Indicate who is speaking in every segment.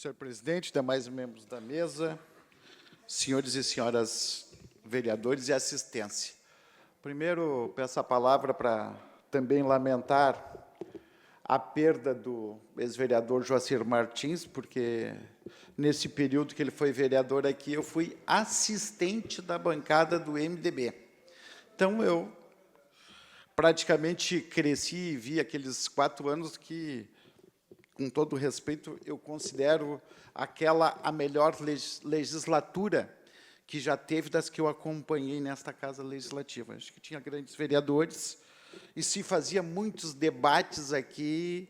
Speaker 1: senhor presidente, demais membros da mesa, senhores e senhoras vereadores e assistência. Primeiro, peço a palavra para também lamentar a perda do ex-vereador Joacir Martins, porque nesse período que ele foi vereador aqui, eu fui assistente da bancada do MDB. Então, eu praticamente cresci e vi aqueles 4 anos que, com todo respeito, eu considero aquela a melhor legislatura que já teve das que eu acompanhei nesta Casa Legislativa. Acho que tinha grandes vereadores e se fazia muitos debates aqui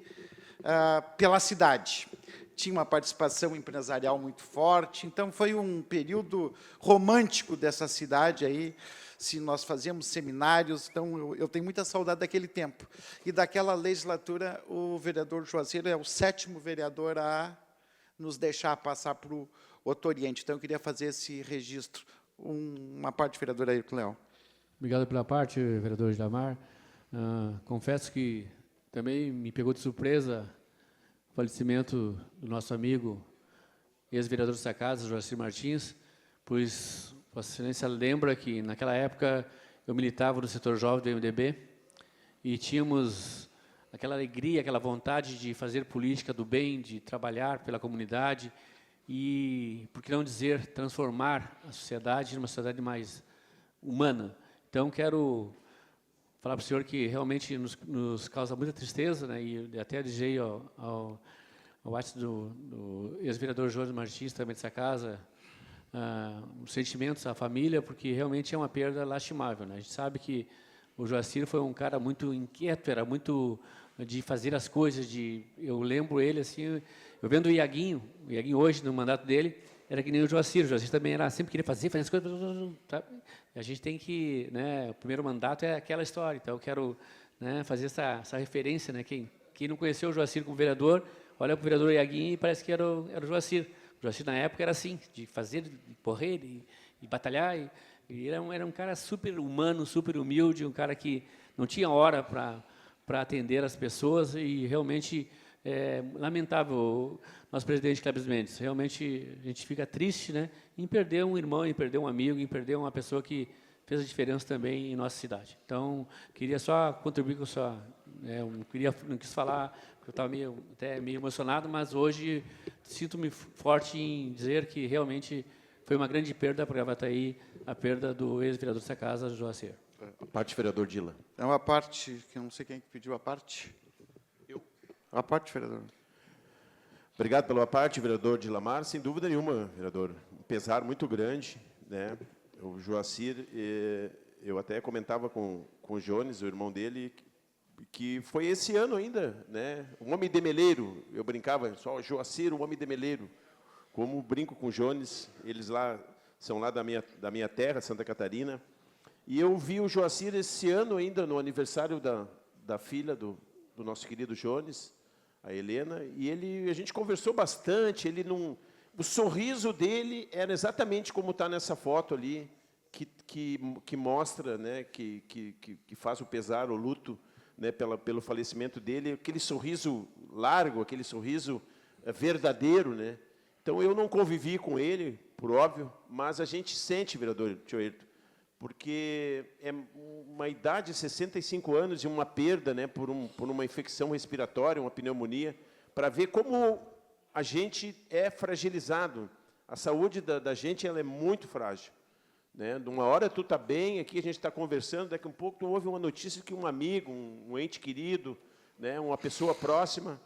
Speaker 1: pela cidade. Tinha uma participação empresarial muito forte, então foi um período romântico dessa cidade aí. Se nós fazíamos seminários, então eu tenho muita saudade daquele tempo. E daquela legislatura, o vereador Joacir é o 7º vereador a nos deixar passar para o Outro Oriente. Então, eu queria fazer esse registro. Uma parte, vereador Ayrton Leal.
Speaker 2: Obrigado pela parte, vereador Gilmar. Confesso que também me pegou de surpresa o falecimento do nosso amigo, ex-vereador dessa casa, Joacir Martins, pois Vossa Excelência lembra que, naquela época, eu militava no setor jovem do MDB e tínhamos aquela alegria, aquela vontade de fazer política do bem, de trabalhar pela comunidade e, por que não dizer, transformar a sociedade numa sociedade mais humana. Então, quero falar para o senhor que realmente nos causa muita tristeza, né, e até dizei ao WhatsApp do ex-vereador Jorge Martins, também dessa casa, os sentimentos à família, porque realmente é uma perda lastimável, né? A gente sabe que o Joacir foi um cara muito inquieto, era muito de fazer as coisas, eu lembro ele assim, eu vendo o Iaguinho hoje, no mandato dele, era que nem o Joacir também era, sempre queria fazer as coisas, sabe? E a gente tem que, né, o primeiro mandato é aquela história, então eu quero, né, fazer essa referência, né, quem não conheceu o Joacir como vereador, olha para o vereador Iaguinho e parece que era o Joacir. O Joacir, na época, era assim, de fazer, de correr, e batalhar, e era um cara super humano, super humilde, um cara que não tinha hora para atender as pessoas, e realmente lamentável, nosso presidente Clébis Mendes. Realmente, a gente fica triste, né, em perder um irmão, em perder um amigo, em perder uma pessoa que fez a diferença também em nossa cidade. Então, queria só contribuir com a sua... não quis falar, porque eu estava até meio emocionado, mas hoje sinto-me forte em dizer que realmente foi uma grande perda para Gravataí, a perda do ex-vereador dessa casa, Joacir.
Speaker 3: A parte, vereador Dila.
Speaker 1: É uma parte, que eu não sei quem que pediu a parte.
Speaker 3: Eu.
Speaker 1: A parte, vereador.
Speaker 3: Obrigado pela parte, vereador Dilamar. Sem dúvida nenhuma, vereador. Um pesar muito grande, né? O Joacir, eu até comentava com o Jones, o irmão dele, que foi esse ano ainda, né? Um homem de meleiro, eu brincava, só Joacir, um homem de meleiro. Como brinco com o Jones, eles lá são lá da minha terra, Santa Catarina. E eu vi o Joacir esse ano ainda, no aniversário da filha do nosso querido Jones, a Helena, e a gente conversou bastante, o sorriso dele era exatamente como está nessa foto ali, que mostra, né, que faz o pesar, o luto, né, pelo falecimento dele, aquele sorriso largo, aquele sorriso verdadeiro, né? Então, eu não convivi com ele, por óbvio, mas a gente sente, vereador Tio Ayrton, porque é uma idade de 65 anos e uma perda, né, por uma infecção respiratória, uma pneumonia, para ver como a gente é fragilizado. A saúde da gente ela é muito frágil, né? De uma hora tu está bem, aqui a gente está conversando, daqui a um pouco tu ouve uma notícia que um amigo, um ente querido, né, uma pessoa próxima,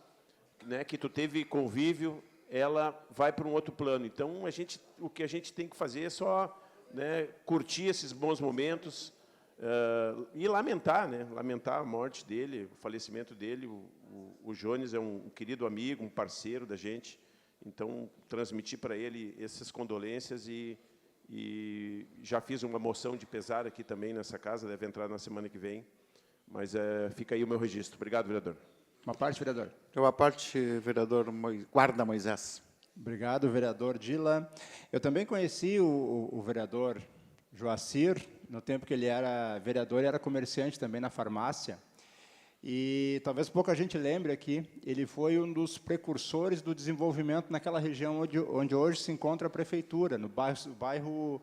Speaker 3: né, que tu teve convívio, ela vai para um outro plano. Então, o que a gente tem que fazer é só, né, curtir esses bons momentos e lamentar, né, lamentar a morte dele, o falecimento dele. O Jones é um querido amigo, um parceiro da gente. Então, transmitir para ele essas condolências e já fiz uma moção de pesar aqui também nessa casa, deve entrar na semana que vem. Mas fica aí o meu registro. Obrigado, vereador.
Speaker 4: Uma parte, vereador.
Speaker 1: Eu a parte, vereador Guarda Moisés.
Speaker 4: Obrigado, vereador Dila. Eu também conheci o vereador Joacir, no tempo que ele era vereador e era comerciante também na farmácia. E talvez pouca gente lembre aqui, ele foi um dos precursores do desenvolvimento naquela região onde hoje se encontra a prefeitura, no bairro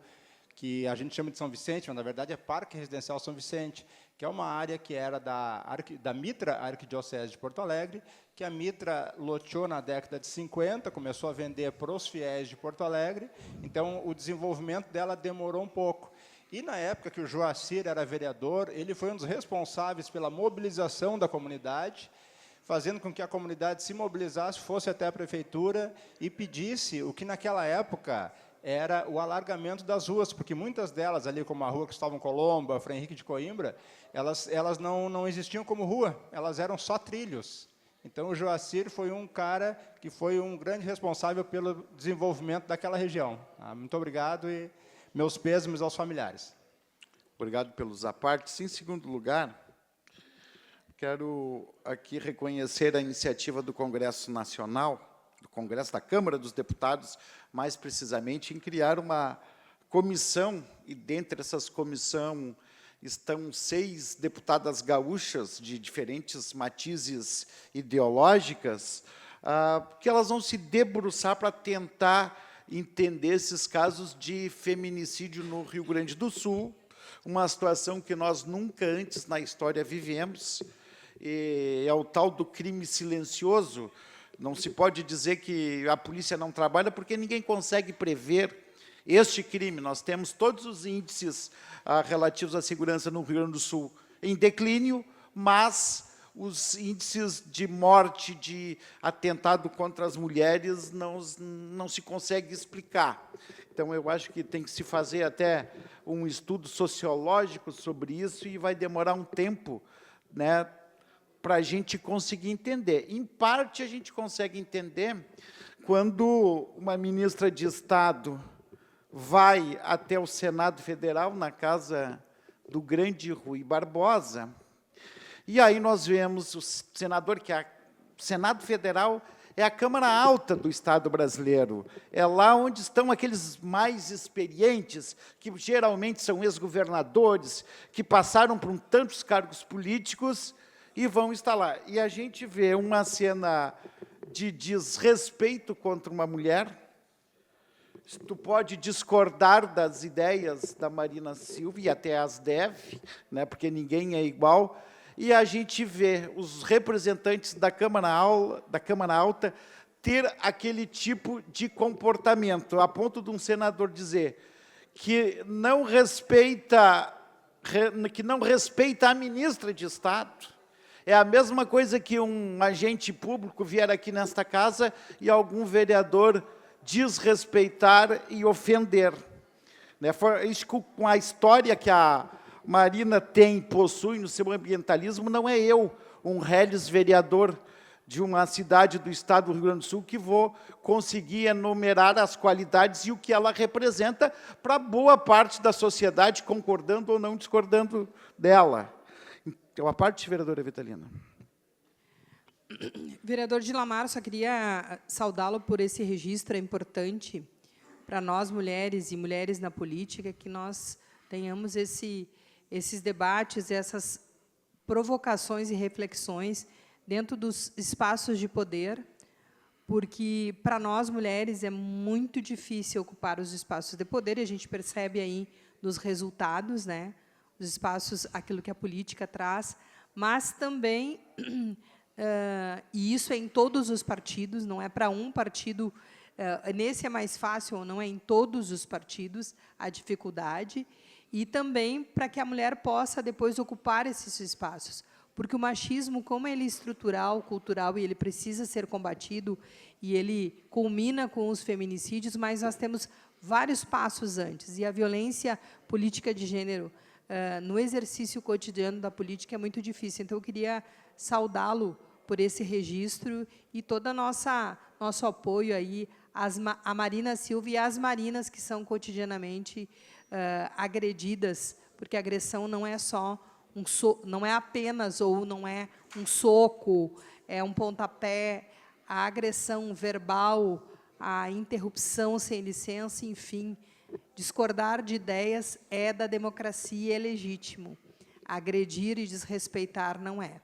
Speaker 4: que a gente chama de São Vicente, mas na verdade é Parque Residencial São Vicente, que é uma área que era da Mitra Arquidiocese de Porto Alegre, que a Mitra loteou na década de 50, começou a vender para os fiéis de Porto Alegre, então o desenvolvimento dela demorou um pouco. E, na época que o Joacir era vereador, ele foi um dos responsáveis pela mobilização da comunidade, fazendo com que a comunidade se mobilizasse, fosse até a prefeitura e pedisse o que, naquela época, era o alargamento das ruas, porque muitas delas, ali como a rua Cristóvão Colombo, a Frei Henrique de Coimbra, elas não existiam como rua, elas eram só trilhos. Então, o Joacir foi um cara que foi um grande responsável pelo desenvolvimento daquela região. Muito obrigado e meus pêsames aos familiares.
Speaker 1: Obrigado pelos apartes. Em segundo lugar, quero aqui reconhecer a iniciativa do Congresso Nacional, do Congresso da Câmara dos Deputados, mais precisamente, em criar uma comissão, e dentre essas comissões estão 6 deputadas gaúchas de diferentes matizes ideológicas, que elas vão se debruçar para tentar entender esses casos de feminicídio no Rio Grande do Sul, uma situação que nós nunca antes na história vivemos, é o tal do crime silencioso. Não se pode dizer que a polícia não trabalha, porque ninguém consegue prever este crime. Nós temos todos os índices relativos à segurança no Rio Grande do Sul em declínio, mas os índices de morte, de atentado contra as mulheres, não se consegue explicar. Então, eu acho que tem que se fazer até um estudo sociológico sobre isso, e vai demorar um tempo, né, para a gente conseguir entender. Em parte, a gente consegue entender quando uma ministra de Estado vai até o Senado Federal, na casa do grande Rui Barbosa, e aí nós vemos o senador, o Senado Federal é a Câmara Alta do Estado brasileiro, é lá onde estão aqueles mais experientes, que geralmente são ex-governadores, que passaram por tantos cargos políticos e vão estar lá. E a gente vê uma cena de desrespeito contra uma mulher. Tu pode discordar das ideias da Marina Silva, e até as deve, né, porque ninguém é igual, e a gente vê os representantes da Câmara Alta ter aquele tipo de comportamento, a ponto de um senador dizer que não respeita a ministra de Estado. É a mesma coisa que um agente público vier aqui nesta casa e algum vereador desrespeitar e ofender. Isso, com a história que a Marina possui no seu ambientalismo, não é eu, um reles vereador de uma cidade do estado do Rio Grande do Sul, que vou conseguir enumerar as qualidades e o que ela representa para boa parte da sociedade, concordando ou não discordando dela. Então, a parte, vereadora Vitalina.
Speaker 5: Vereador Dilamar, só queria saudá-lo por esse registro, é importante para nós, mulheres e mulheres na política, que nós tenhamos esses debates, essas provocações e reflexões dentro dos espaços de poder, porque, para nós, mulheres, é muito difícil ocupar os espaços de poder, e a gente percebe aí nos resultados, né, os espaços, aquilo que a política traz, mas também, e isso é em todos os partidos, não é para um partido, nesse é mais fácil ou não, é em todos os partidos a dificuldade, e também para que a mulher possa depois ocupar esses espaços. Porque o machismo, como ele é estrutural, cultural, e ele precisa ser combatido, e ele culmina com os feminicídios, mas nós temos vários passos antes. E a violência política de gênero, no exercício cotidiano da política, é muito difícil. Então, eu queria saudá-lo por esse registro e todo nosso apoio aí à Marina Silva e às Marinas que são cotidianamente agredidas, porque a agressão não é só não é apenas ou não é um soco, é um pontapé, a agressão verbal, a interrupção sem licença, enfim, discordar de ideias é da democracia, é legítimo. Agredir e desrespeitar não é.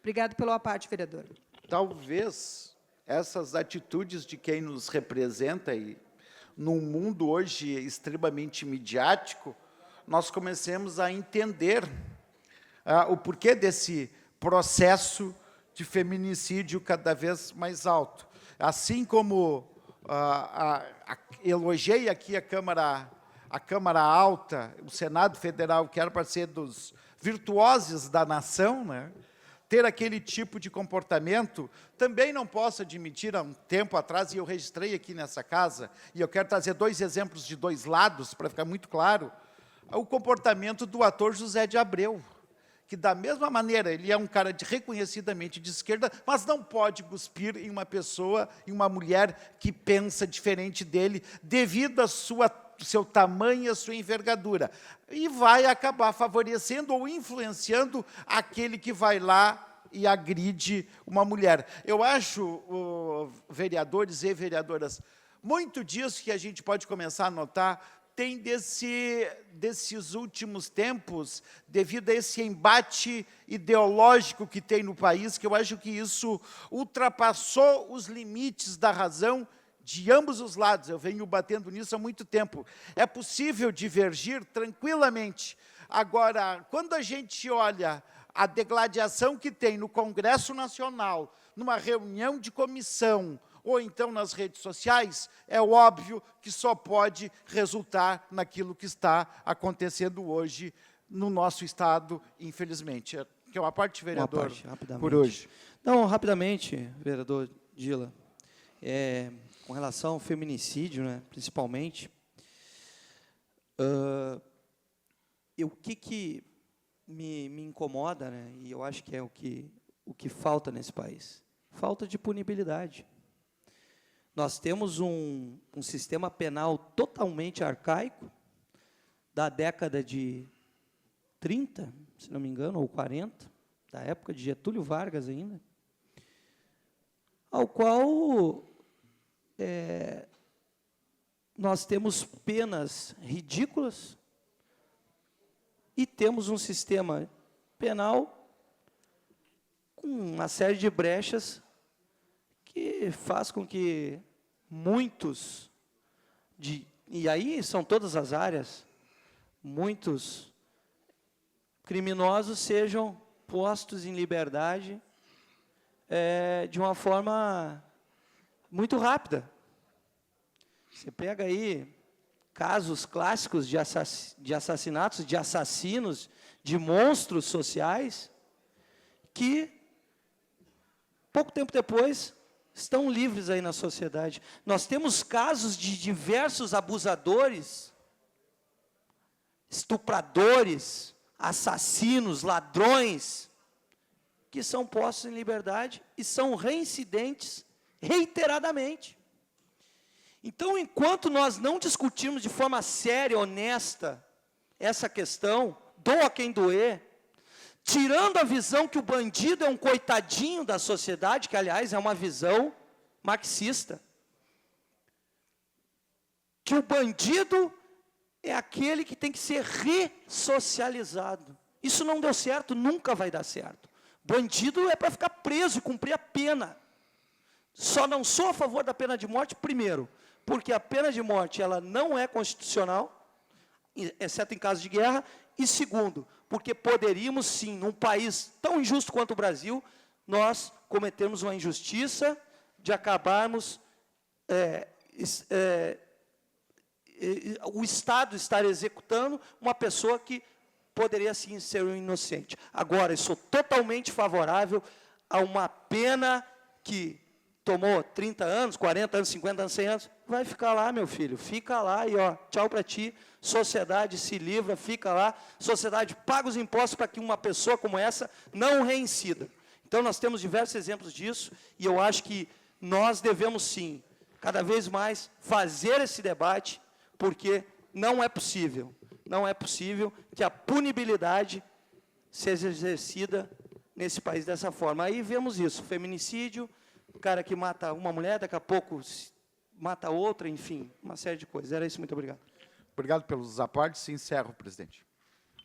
Speaker 5: Obrigado pelo aparte, vereador.
Speaker 1: Talvez essas atitudes de quem nos representa, e num mundo hoje extremamente midiático, nós comecemos a entender o porquê desse processo de feminicídio cada vez mais alto. Assim como elogiei aqui a Câmara Alta, o Senado Federal, que era para ser dos virtuosos da nação, né? Ter aquele tipo de comportamento, também não posso admitir, há um tempo atrás, e eu registrei aqui nessa casa, e eu quero trazer 2 exemplos de 2 lados, para ficar muito claro, o comportamento do ator José de Abreu, que, da mesma maneira, ele é um cara reconhecidamente de esquerda, mas não pode cuspir em uma pessoa, em uma mulher que pensa diferente dele, devido ao seu tamanho e a sua envergadura. E vai acabar favorecendo ou influenciando aquele que vai lá e agride uma mulher. Eu acho, vereadores e vereadoras, muito disso que a gente pode começar a notar tem desses últimos tempos, devido a esse embate ideológico que tem no país, que eu acho que isso ultrapassou os limites da razão de ambos os lados. Eu venho batendo nisso há muito tempo. É possível divergir tranquilamente. Agora, quando a gente olha a degladiação que tem no Congresso Nacional, numa reunião de comissão, ou então nas redes sociais, é óbvio que só pode resultar naquilo que está acontecendo hoje no nosso Estado, infelizmente. Que é uma parte, vereador, por hoje.
Speaker 6: Não, rapidamente, vereador Dila, com relação ao feminicídio, né, principalmente, o que me incomoda, né, e eu acho que é o que falta nesse país? Falta de punibilidade. Nós temos um sistema penal totalmente arcaico, da década de 30, se não me engano, ou 40, da época de Getúlio Vargas ainda, ao qual nós temos penas ridículas e temos um sistema penal com uma série de brechas que faz com que muitos, e aí são todas as áreas, muitos criminosos sejam postos em liberdade de uma forma muito rápida. Você pega aí casos clássicos de assassinatos, de assassinos, de monstros sociais, que, pouco tempo depois, estão livres aí na sociedade. Nós temos casos de diversos abusadores, estupradores, assassinos, ladrões, que são postos em liberdade e são reincidentes reiteradamente. Então, enquanto nós não discutirmos de forma séria, honesta, essa questão, doa quem doer, tirando a visão que o bandido é um coitadinho da sociedade, que, aliás, é uma visão marxista, que o bandido é aquele que tem que ser ressocializado. Isso não deu certo, nunca vai dar certo. Bandido é para ficar preso e cumprir a pena. Só não sou a favor da pena de morte, primeiro, porque a pena de morte ela não é constitucional, exceto em caso de guerra, e segundo, porque poderíamos sim, num país tão injusto quanto o Brasil, nós cometermos uma injustiça de acabarmos o Estado estar executando uma pessoa que poderia sim ser um inocente. Agora, eu sou totalmente favorável a uma pena que tomou 30 anos, 40 anos, 50 anos, 100 anos, vai ficar lá, meu filho, fica lá e, ó, tchau para ti, sociedade se livra, fica lá, sociedade paga os impostos para que uma pessoa como essa não reincida. Então, nós temos diversos exemplos disso, e eu acho que nós devemos, sim, cada vez mais, fazer esse debate, porque não é possível que a punibilidade seja exercida nesse país dessa forma. Aí vemos isso, feminicídio, o cara que mata uma mulher, daqui a pouco mata outra, enfim, uma série de coisas. Era isso, muito obrigado.
Speaker 1: Obrigado pelos apartes e encerro, presidente.